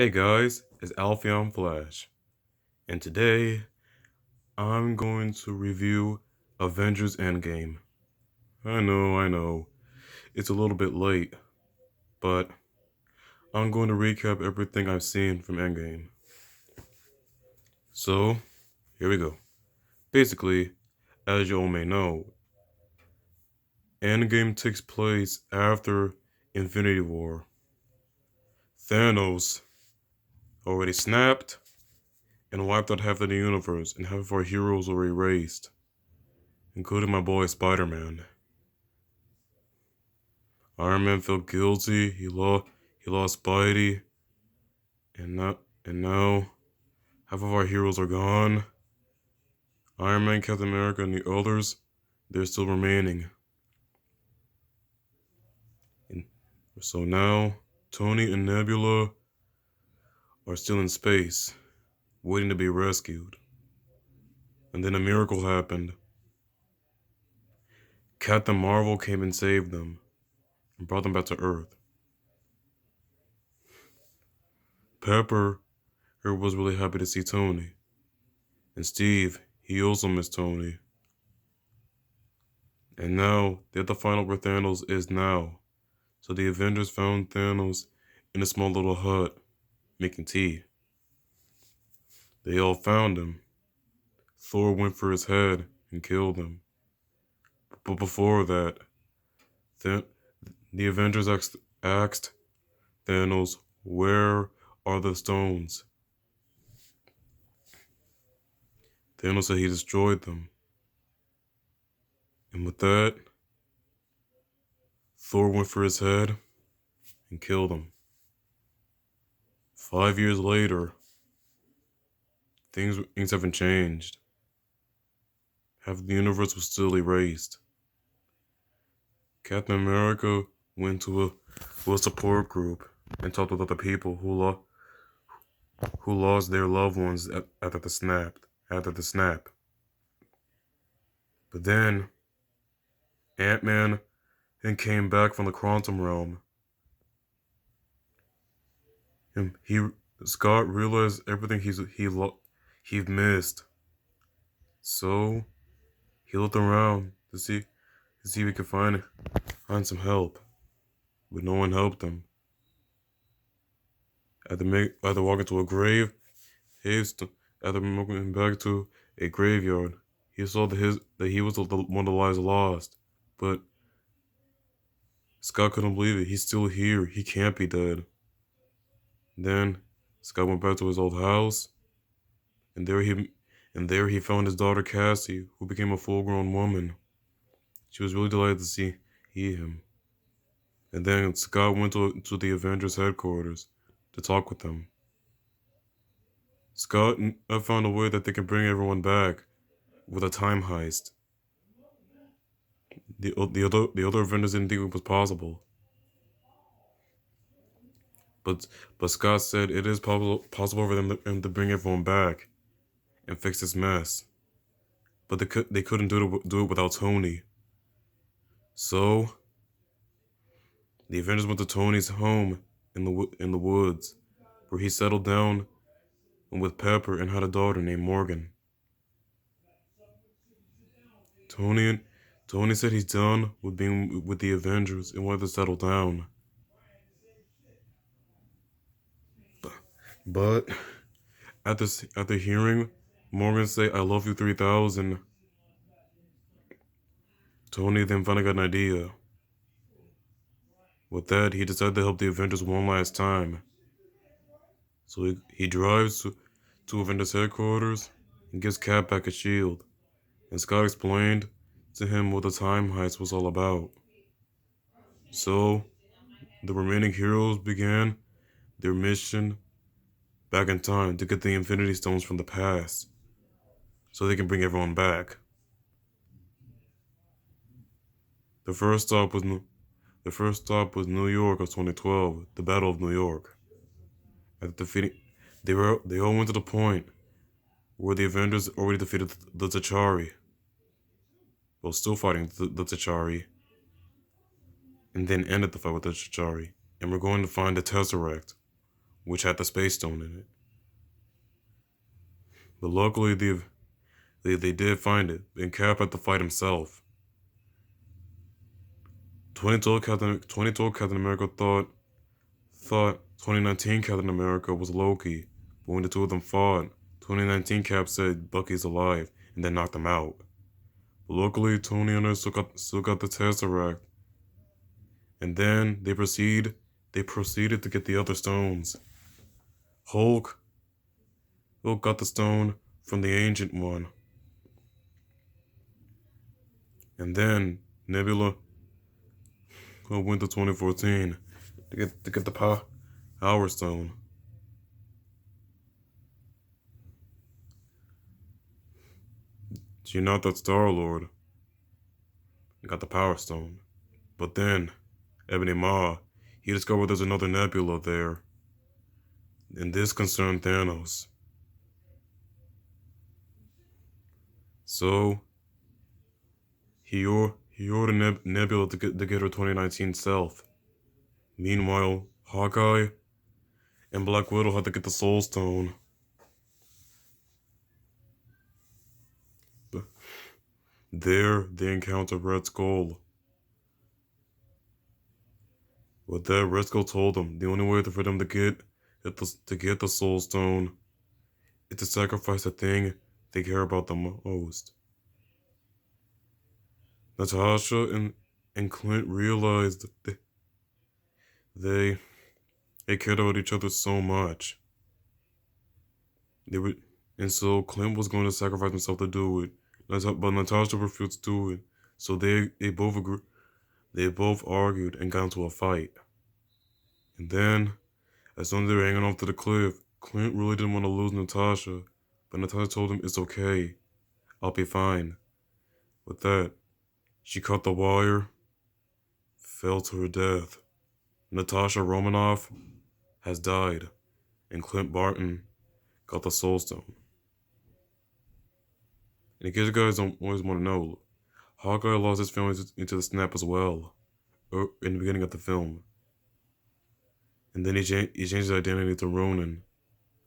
Hey guys, it's Alphion Flash, and today I'm going to review Avengers Endgame. I know, it's a little bit late, but I'm going to recap everything I've seen from Endgame. So, here we go. Basically, as you all may know, Endgame takes place after Infinity War. Thanos already snapped and wiped out half of the universe, and half of our heroes were erased, including my boy Spider-Man. Iron Man felt guilty. He lost Spidey, and now half of our heroes are gone. Iron Man, Captain America, and the others, they're still remaining. And so now Tony and Nebula are still in space, waiting to be rescued. And then a miracle happened. Captain Marvel came and saved them and brought them back to Earth. Pepper was really happy to see Tony. And Steve, he also missed Tony. And now they're at the final where Thanos is now. So the Avengers found Thanos in a small little hut, making tea. They all found him. Thor went for his head and killed him. But before that, Th- the Avengers asked Thanos, "Where are the stones?" Thanos said he destroyed them. And with that, Thor went for his head and killed him. 5 years later, things haven't changed. Half the universe was still erased. Captain America went to a support group and talked with other people who lost their loved ones after the snap. But then Ant-Man and came back from the quantum realm, and Scott realized everything he missed. So he looked around to see if he could find some help, but no one helped him. After walking to a grave, after walking back to a graveyard, he saw that he was one of the lives lost. But Scott couldn't believe it. He's still here. He can't be dead. Then Scott went back to his old house, and there he found his daughter Cassie, who became a full-grown woman. She was really delighted to see him. And then Scott went to the Avengers headquarters to talk with them. Scott found a way that they can bring everyone back with a time heist. The other Avengers didn't think it was possible, but Scott said it is possible for them to bring everyone back and fix this mess. But they couldn't do it without Tony. So the Avengers went to Tony's home in the woods, where he settled down with Pepper and had a daughter named Morgan. Tony Tony said he's done with being with the Avengers and wanted to settle down. But after hearing Morgan say "I love you 3000," Tony then finally got an idea. With that, he decided to help the Avengers one last time. So he drives to Avengers headquarters and gives Cap back a shield. And Scott explained to him what the time heist was all about. So the remaining heroes began their mission back in time to get the Infinity Stones from the past, so they can bring everyone back. The first stop was New York of 2012, the Battle of New York. After defeating, they all went to the point where the Avengers already defeated the T'Chari, while still fighting the T'Chari, and then ended the fight with the T'Chari. And we're going to find the Tesseract, which had the space stone in it. But luckily, they did find it, and Cap had to fight himself. 2012 Captain America thought 2019 Captain America was Loki, but when the two of them fought, 2019 Cap said Bucky's alive, and then knocked him out. But luckily, Tony and her still got the Tesseract, and then they proceeded to get the other stones. Hulk, Hulk got the stone from the Ancient One, and then Nebula went to 2014 to get the Power Stone. She knocked out Star Lord and got the Power Stone. But then, Ebony Maw, he discovered there's another nebula there, and this concerned Thanos. So, he ordered Nebula to get her 2019 self. Meanwhile, Hawkeye and Black Widow had to get the Soul Stone. There, they encounter Red Skull. With that, Red Skull told them the only way for them to get the Soul Stone is to sacrifice the thing they care about the most. Natasha and Clint realized that they cared about each other so much. They were, and so Clint was going to sacrifice himself to do it, but Natasha refused to do it. So they both agreed. They both argued and got into a fight. And then, as soon as they were hanging off to the cliff, Clint really didn't want to lose Natasha, but Natasha told him it's okay. I'll be fine. With that, she cut the wire, fell to her death. Natasha Romanoff has died, and Clint Barton got the Soul Stone. And in case you guys don't always want to know, Hawkeye lost his family into the snap as well, in the beginning of the film. And then he changed his identity to Ronin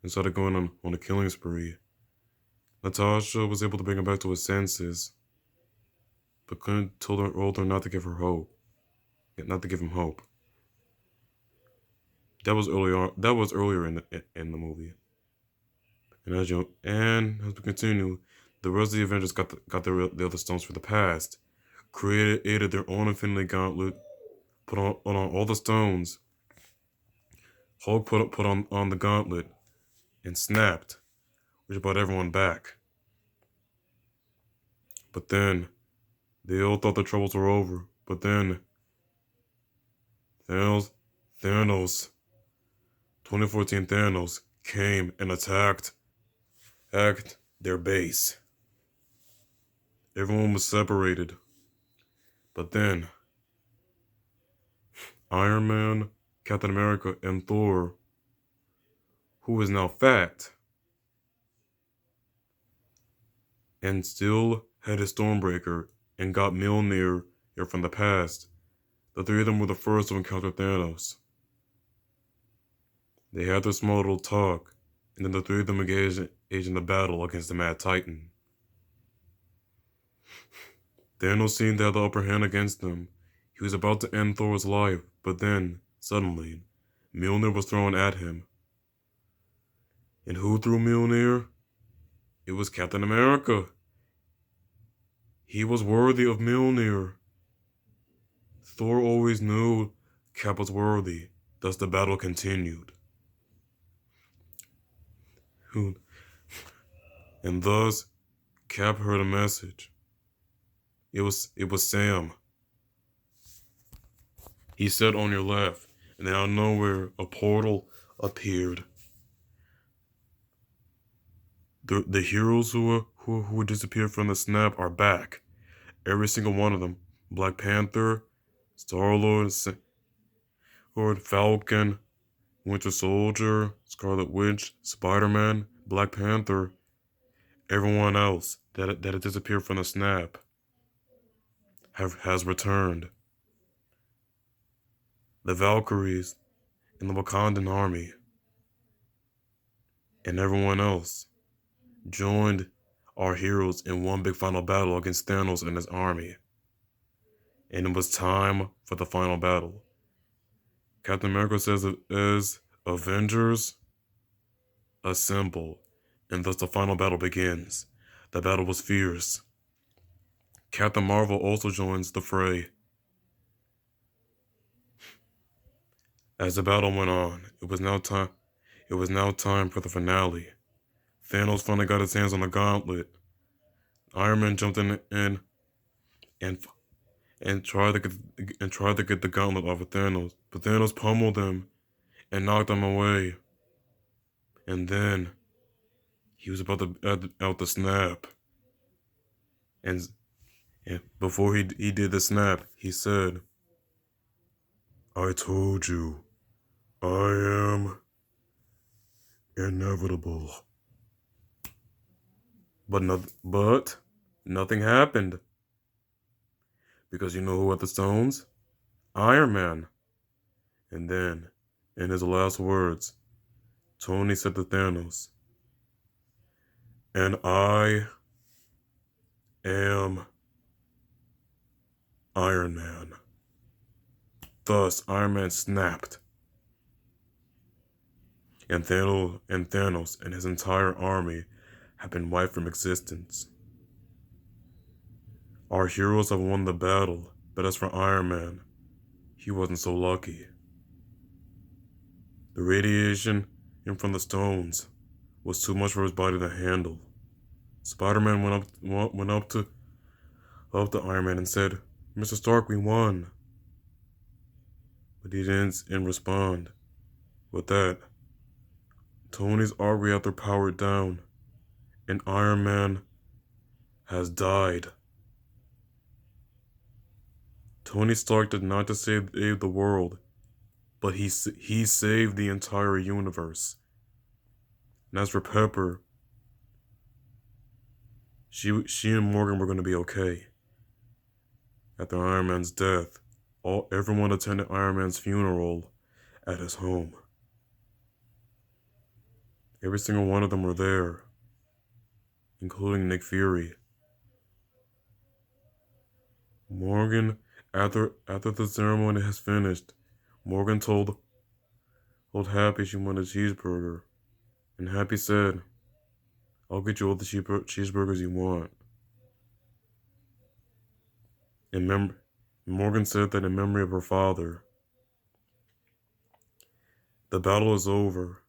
and started going on a killing spree. Natasha was able to bring him back to his senses, but Clint told her not to give him hope. That was earlier. That was earlier in the movie. And as we continue, the rest of the Avengers got the other stones for the past, created their own Infinity Gauntlet, put on all the stones. Hulk put on the gauntlet and snapped, which brought everyone back. But then they all thought the troubles were over. But then Thanos, 2014 Thanos came and attacked their base. Everyone was separated. But then Iron Man, Captain America, and Thor, who is now fat and still had his Stormbreaker and got Mjolnir from the past, the three of them were the first to encounter Thanos. They had their small little talk, and then the three of them engaged in the battle against the Mad Titan. Thanos seemed to have the upper hand against them. He was about to end Thor's life, but then, suddenly, Mjolnir was thrown at him. And who threw Mjolnir? It was Captain America. He was worthy of Mjolnir. Thor always knew Cap was worthy, thus the battle continued. And thus, Cap heard a message. It was Sam. He said, "On your left," and out of nowhere, a portal appeared. The heroes who disappeared from the snap are back. Every single one of them. Black Panther, Star-Lord, Falcon, Winter Soldier, Scarlet Witch, Spider-Man, Black Panther, everyone else that had disappeared from the snap has returned. The Valkyries and the Wakandan army. and everyone else joined our heroes in one big final battle against Thanos and his army. And it was time for the final battle. Captain America says it is Avengers assemble, and thus the final battle begins. The battle was fierce. Captain Marvel also joins the fray. As the battle went on, It was now time for the finale. Thanos finally got his hands on the gauntlet. Iron Man jumped in and tried to get the gauntlet off of Thanos, but Thanos pummeled him and knocked him away. And then he was about to out the snap, and, and before he did the snap, he said, "I told you, I am inevitable." But nothing happened because you know who had the stones? Iron Man. And then, in his last words, Tony said to Thanos, "And I am Iron Man." Thus, Iron Man snapped, and Thanos and his entire army have been wiped from existence. Our heroes have won the battle, but as for Iron Man, he wasn't so lucky. The radiation in from the stones was too much for his body to handle. Spider-Man went up to Iron Man and said, "Mr. Stark, we won." But he didn't respond. With that, Tony's arc reactor powered down, and Iron Man has died. Tony Stark did not just save the world, but he saved the entire universe. And as for Pepper, she and Morgan were going to be okay. After Iron Man's death, everyone attended Iron Man's funeral at his home. Every single one of them were there, including Nick Fury. Morgan, after the ceremony has finished, Morgan told Happy she wanted a cheeseburger, and Happy said, "I'll get you all the cheeseburgers you want." Morgan said that in memory of her father. The battle is over,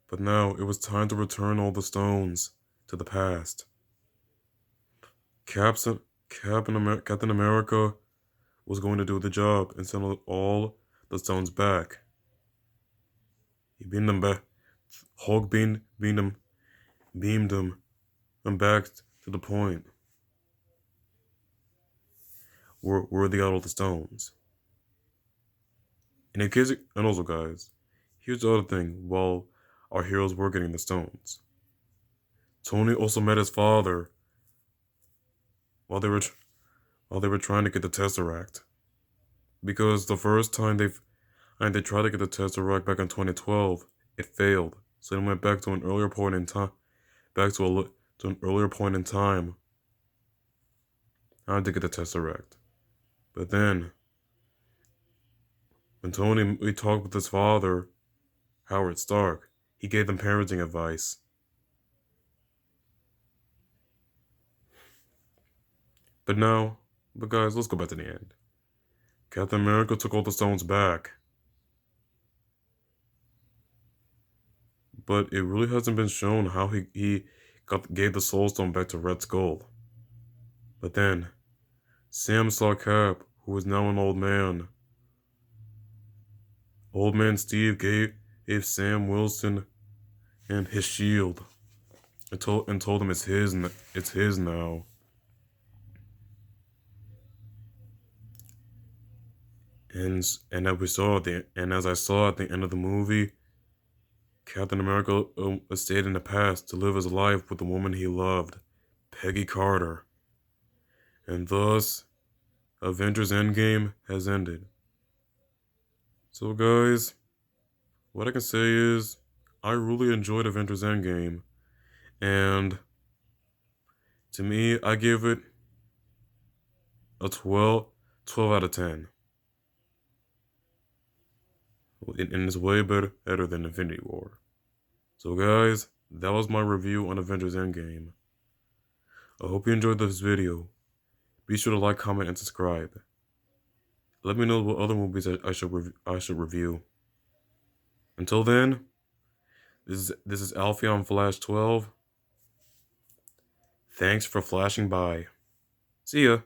but now it was time to return all the stones to the past. Captain America was going to do the job and send all the stones back. He beamed them back. Hulk beamed them back to the point where they got all the stones. And also, guys, here's the other thing. While our heroes were getting the stones, Tony also met his father while they were trying to get the Tesseract. Because the first time they tried to get the Tesseract back in 2012, it failed. So they went back to an earlier point in time, to an earlier point in time. How to get the Tesseract. But then, when Tony talked with his father, Howard Stark, he gave them parenting advice. But guys, let's go back to the end. Captain America took all the stones back. But it really hasn't been shown how he gave the Soul Stone back to Red Skull. But then, Sam saw Cap, who is now an old man. Old man Steve gave Sam Wilson and his shield and told him it's his now. And as I saw at the end of the movie, Captain America stayed in the past to live his life with the woman he loved, Peggy Carter. And thus, Avengers Endgame has ended. So guys, what I can say is, I really enjoyed Avengers Endgame, and to me, I give it a 12 out of 10. And it's way better than Infinity War. So, guys, that was my review on Avengers Endgame. I hope you enjoyed this video. Be sure to like, comment, and subscribe. Let me know what other movies I should review. Until then, this is Alfie Flash 12. Thanks for flashing by. See ya.